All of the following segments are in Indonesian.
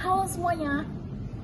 Halo semuanya,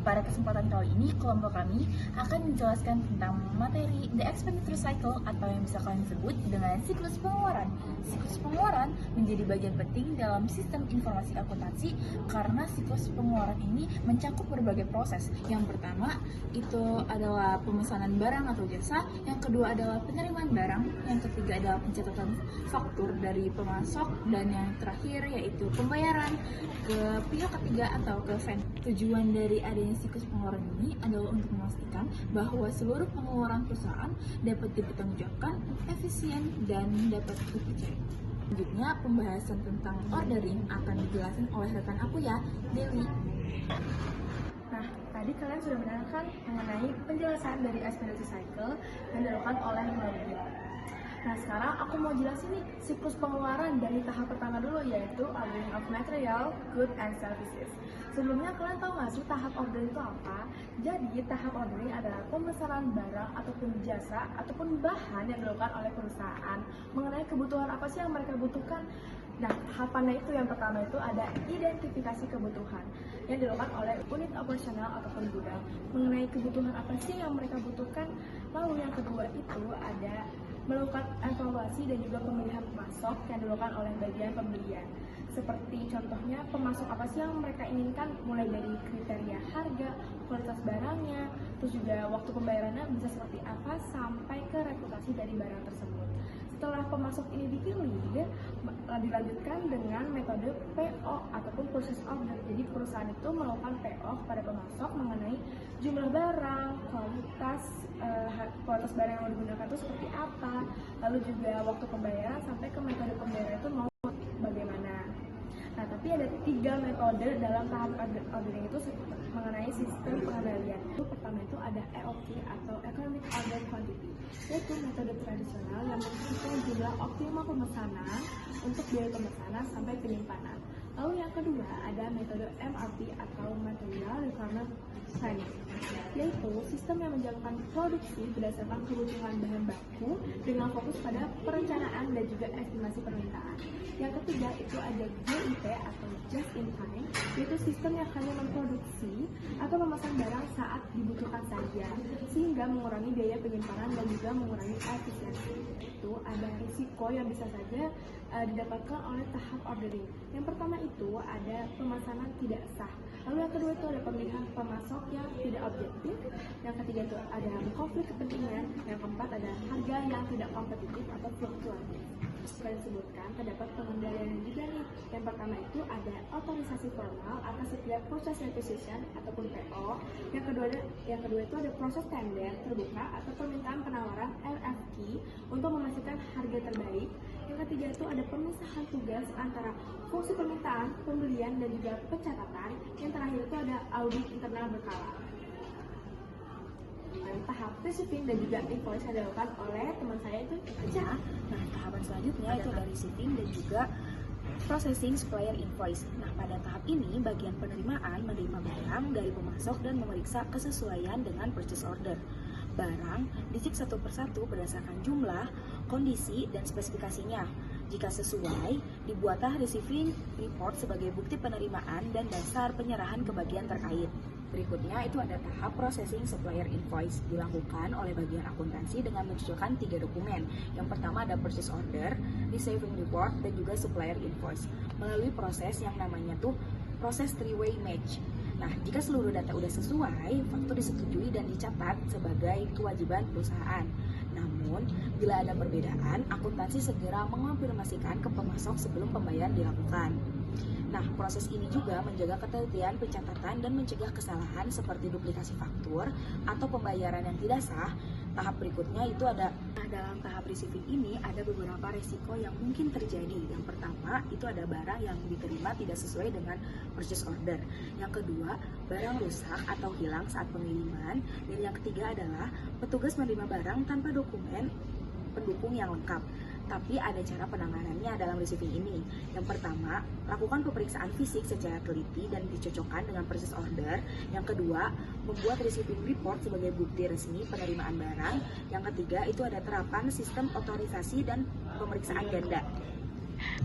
pada kesempatan kali ini kelompok kami akan menjelaskan tentang materi The Expenditure Cycle atau yang bisa kalian sebut dengan siklus pengeluaran. Siklus pengeluaran menjadi bagian penting dalam sistem informasi akuntansi karena siklus pengeluaran ini mencakup berbagai proses. Yang pertama itu adalah pemesanan barang atau jasa, yang kedua adalah penerimaan barang, yang ketiga adalah pencatatan faktur dari pemasok, dan yang terakhir yaitu pembayaran ke pihak ketiga atau ke vendor. Tujuan dari adanya siklus pengeluaran ini adalah untuk memastikan bahwa seluruh pengeluaran perusahaan dapat dipertanggungjawabkan efisien dan dapat dipercaya. Selanjutnya, pembahasan tentang ordering akan dijelaskan oleh rekan aku ya, Dewi. Nah, tadi kalian sudah mendengarkan mengenai penjelasan dari expenditure cycle yang dilakukan oleh Melody. Nah, sekarang aku mau jelasin nih siklus pengeluaran dari tahap pertama dulu, yaitu ordering of material, goods, and services. Sebelumnya kalian tahu nggak sih tahap ordering itu apa? Jadi tahap ordering adalah pemesanan barang ataupun jasa ataupun bahan yang dilakukan oleh perusahaan mengenai kebutuhan apa sih yang mereka butuhkan. Nah, tahapannya itu yang pertama itu ada identifikasi kebutuhan yang dilakukan oleh unit operasional ataupun gudang mengenai kebutuhan apa sih yang mereka butuhkan. Lalu yang kedua itu ada melakukan evaluasi dan juga pemilihan pemasok yang dilakukan oleh bagian pembelian. Seperti contohnya pemasok apa sih yang mereka inginkan, mulai dari kriteria harga, kualitas barangnya, terus juga waktu pembayarannya bisa seperti apa, sampai ke reputasi dari barang tersebut. Setelah pemasok ini dipilih, dilanjutkan dengan metode PO ataupun purchase order. Jadi perusahaan itu melakukan PO kepada pemasok mengenai jumlah barang, kualitas barang yang mau digunakan itu seperti apa, lalu juga waktu pembayaran sampai ke metode pembayaran itu mau bagaimana. Nah, tapi ada 3 metode dalam tahap ordering itu mengenai sistem pengendalian. Itu pertama itu ada EOQ atau Economic Order Quantity, yaitu metode tradisional yang menghitung jumlah optimal pemesanan untuk biaya pemesanan sampai penyimpanan. Lalu yang kedua ada metode MRP atau Material Requirement Planning, yaitu sistem yang menjalankan produksi berdasarkan kebutuhan bahan baku dengan fokus pada perencanaan dan juga estimasi permintaan. Yang ketiga itu ada JIT atau Just in Time, yaitu sistem yang hanya memproduksi atau memesan barang saat dibutuhkan saja, sehingga mengurangi biaya penyimpanan dan juga mengurangi efisiensi. Itu ada risiko yang bisa saja didapatkan oleh tahap ordering. Yang pertama itu ada pemesanan tidak sah. Lalu yang kedua itu ada pemilihan pemasok yang tidak objektif. Yang ketiga itu ada konflik kepentingan. Yang keempat ada harga yang tidak kompetitif atau fluktuatif. Setelah disebutkan, terdapat pengendalian juga nih. Yang pertama itu ada otorisasi formal atas setiap proses requisition ataupun PO. Yang kedua itu ada proses tender terbuka atau permintaan penawaran RFQ untuk memastikan harga terbaik. Yang ketiga itu ada pemisahan tugas antara fungsi permintaan, pembelian, dan juga pencatatan. Yang terakhir itu ada audit internal berkala. Tahap receiving dan juga invoice yang dilakukan oleh teman saya itu aja. Nah, tahapan selanjutnya itu ada receiving dan juga processing supplier invoice. Nah, pada tahap ini bagian penerimaan menerima barang dari pemasok dan memeriksa kesesuaian dengan purchase order. Barang dicek satu persatu berdasarkan jumlah, kondisi, dan spesifikasinya. Jika sesuai, dibuatlah receiving report sebagai bukti penerimaan dan dasar penyerahan ke bagian terkait. Berikutnya itu ada tahap processing supplier invoice, dilakukan oleh bagian akuntansi dengan mencocokkan 3 dokumen. Yang pertama ada purchase order, receiving report, dan juga supplier invoice melalui proses yang namanya tuh proses three-way match. Nah, jika seluruh data udah sesuai, faktur disetujui dan dicatat sebagai kewajiban perusahaan. Namun, bila ada perbedaan, akuntansi segera mengonfirmasikan ke pemasok sebelum pembayaran dilakukan. Nah, proses ini juga menjaga ketelitian pencatatan dan mencegah kesalahan seperti duplikasi faktur atau pembayaran yang tidak sah. Tahap berikutnya itu ada, dalam tahap receiving ini ada beberapa resiko yang mungkin terjadi. Yang pertama itu ada barang yang diterima tidak sesuai dengan purchase order. Yang kedua, barang rusak atau hilang saat pengiriman. Dan yang ketiga adalah petugas menerima barang tanpa dokumen pendukung yang lengkap. Tapi ada cara penanganannya dalam receiving ini. Yang pertama, lakukan pemeriksaan fisik secara teliti dan dicocokkan dengan purchase order. Yang kedua, membuat receiving report sebagai bukti resmi penerimaan barang. Yang ketiga, itu ada terapan sistem otorisasi dan pemeriksaan ganda.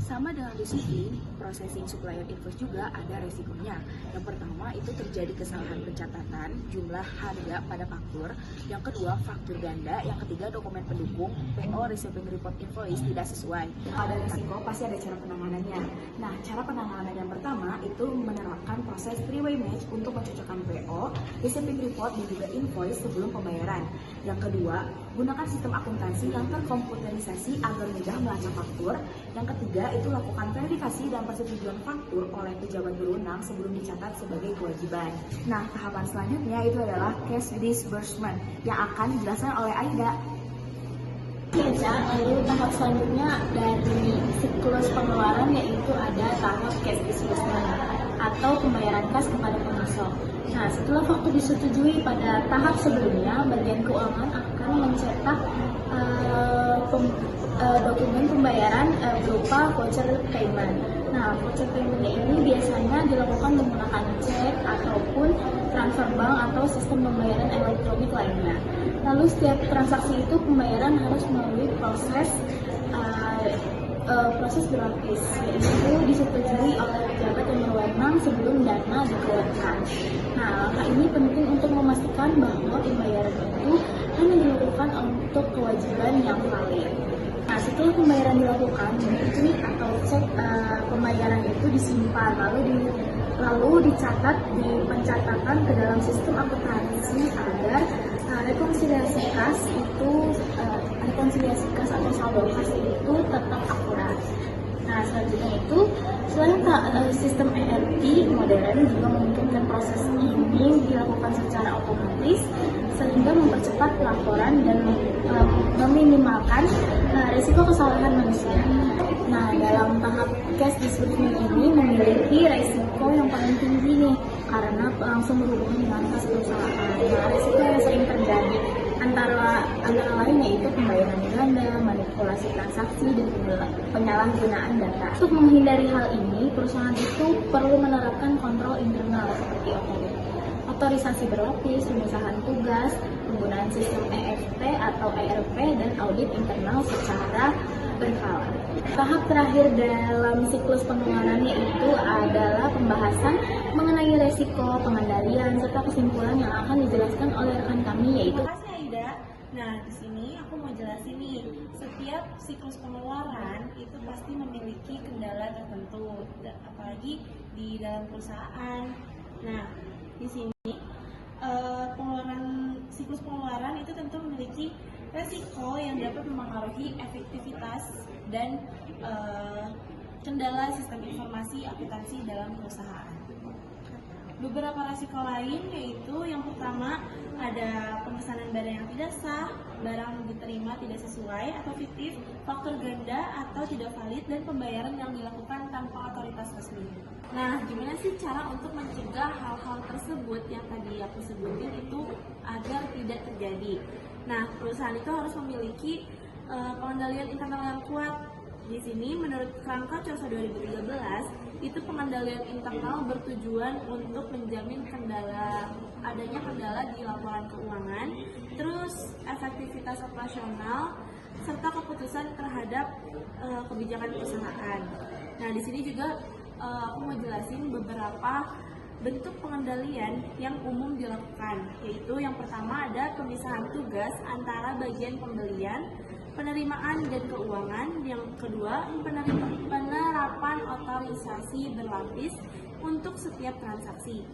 Sama dengan receiving, processing supplier invoice juga ada resikonya. Yang pertama itu terjadi kesalahan pencatatan jumlah harga pada faktur. Yang kedua, faktur ganda. Yang ketiga, dokumen pendukung PO receiving report invoice tidak sesuai. Ada resiko, pasti ada cara penanganannya. Nah, cara penanganan yang pertama itu menerapkan proses three-way match untuk mencocokkan PO, receiving report, dan juga invoice sebelum pembayaran. Yang kedua, gunakan sistem akuntansi yang terkomputerisasi agar mudah melacak faktur. Yang ketiga, itu lakukan verifikasi dan persetujuan faktur oleh pejabat berwenang sebelum dicatat sebagai kewajiban. Nah, tahapan selanjutnya itu adalah cash disbursement yang akan dijelaskan oleh Aida. Lalu tahap selanjutnya dari siklus pengeluaran yaitu ada tahap cash disbursement atau pembayaran kas kepada pemasok. Nah, setelah waktu disetujui pada tahap sebelumnya, bagian keuangan akan mencetak dokumen pembayaran berupa voucher payment. Nah, voucher payment ini biasanya dilakukan menggunakan cek ataupun transfer bank atau sistem pembayaran elektronik lainnya. Lalu setiap transaksi itu pembayaran harus melalui proses berlapis, yaitu disetujui oleh pejabat yang berwenang sebelum dana dikeluarkan. Nah, langkah ini penting untuk memastikan bahwa pembayaran itu hanya dilakukan untuk kewajiban yang valid. Nah, setelah pembayaran dilakukan, bukti atau cek pembayaran itu disimpan, lalu dicatat di pencatatan ke dalam sistem akuntansi agar rekonsiliasi kas atau saldo kas itu tetap akurat. Nah, selanjutnya itu selain sistem ERP modern juga memungkinkan proses ini dilakukan secara otomatis sehingga mempercepat pelaporan dan meminimalkan risiko kesalahan manusia. Nah, dalam tahap cash disbursement ini memiliki risiko yang paling tinggi nih karena langsung berhubungan dengan kas perusahaan. Nah, risiko yang sering terjadi antara lain yaitu pembayaran ganda, manipulasi transaksi, dan penyalahgunaan data. Untuk menghindari hal ini, perusahaan itu perlu menerapkan kontrol internal seperti otorisasi berlapis, pemisahan tugas, penggunaan sistem EFT atau ERP, dan audit internal secara berkala. Tahap terakhir dalam siklus pengeluaran yaitu adalah pembahasan mengenai resiko, pengendalian, serta kesimpulan yang akan dijelaskan oleh rekan kami yaitu. Terima kasih Aida. Nah, di sini aku mau jelasin nih, setiap siklus pengeluaran itu pasti memiliki kendala tertentu, apalagi di dalam perusahaan. Nah, di sini siklus pengeluaran itu tentu memiliki resiko yang dapat mempengaruhi efektivitas dan kendala sistem informasi akuntansi dalam perusahaan. Beberapa resiko lain yaitu yang pertama ada pemesanan barang yang tidak sah, barang diterima tidak sesuai atau fiktif, faktur ganda atau tidak valid, dan pembayaran yang dilakukan tanpa otoritas resmi. Nah, gimana sih cara untuk mencegah hal-hal tersebut yang tadi aku sebutin itu agar tidak terjadi? Nah, perusahaan itu harus memiliki pengendalian internal yang kuat. Di sini, menurut Kerangka COSO 2013, itu pengendalian internal bertujuan untuk menjamin adanya kendala di laporan keuangan, terus efektivitas operasional, serta keputusan terhadap kebijakan perusahaan. Nah, di sini juga aku mau jelasin beberapa bentuk pengendalian yang umum dilakukan, yaitu yang pertama ada pemisahan tugas antara bagian pembelian, penerimaan dan keuangan. Yang kedua, penerapan otorisasi berlapis untuk setiap transaksi.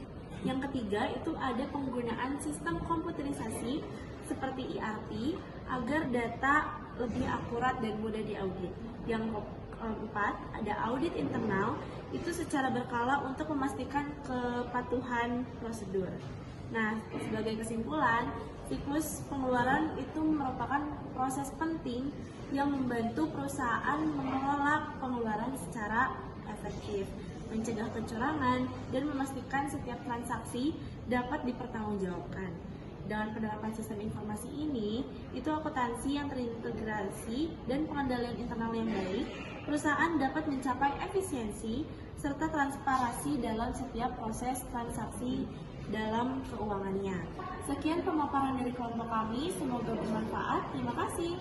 Yang ketiga, itu ada penggunaan sistem komputerisasi seperti ERP agar data lebih akurat dan mudah diaudit. Yang keempat, ada audit internal, itu secara berkala untuk memastikan kepatuhan prosedur. Nah, sebagai kesimpulan, siklus pengeluaran itu merupakan proses penting yang membantu perusahaan mengelola pengeluaran secara efektif, mencegah kecurangan, dan memastikan setiap transaksi dapat dipertanggungjawabkan. Dengan penerapan sistem informasi ini, itu akuntansi yang terintegrasi dan pengendalian internal yang baik, perusahaan dapat mencapai efisiensi serta transparansi dalam setiap proses transaksi dalam keuangannya. Sekian pemaparan dari kelompok kami, semoga bermanfaat. Terima kasih.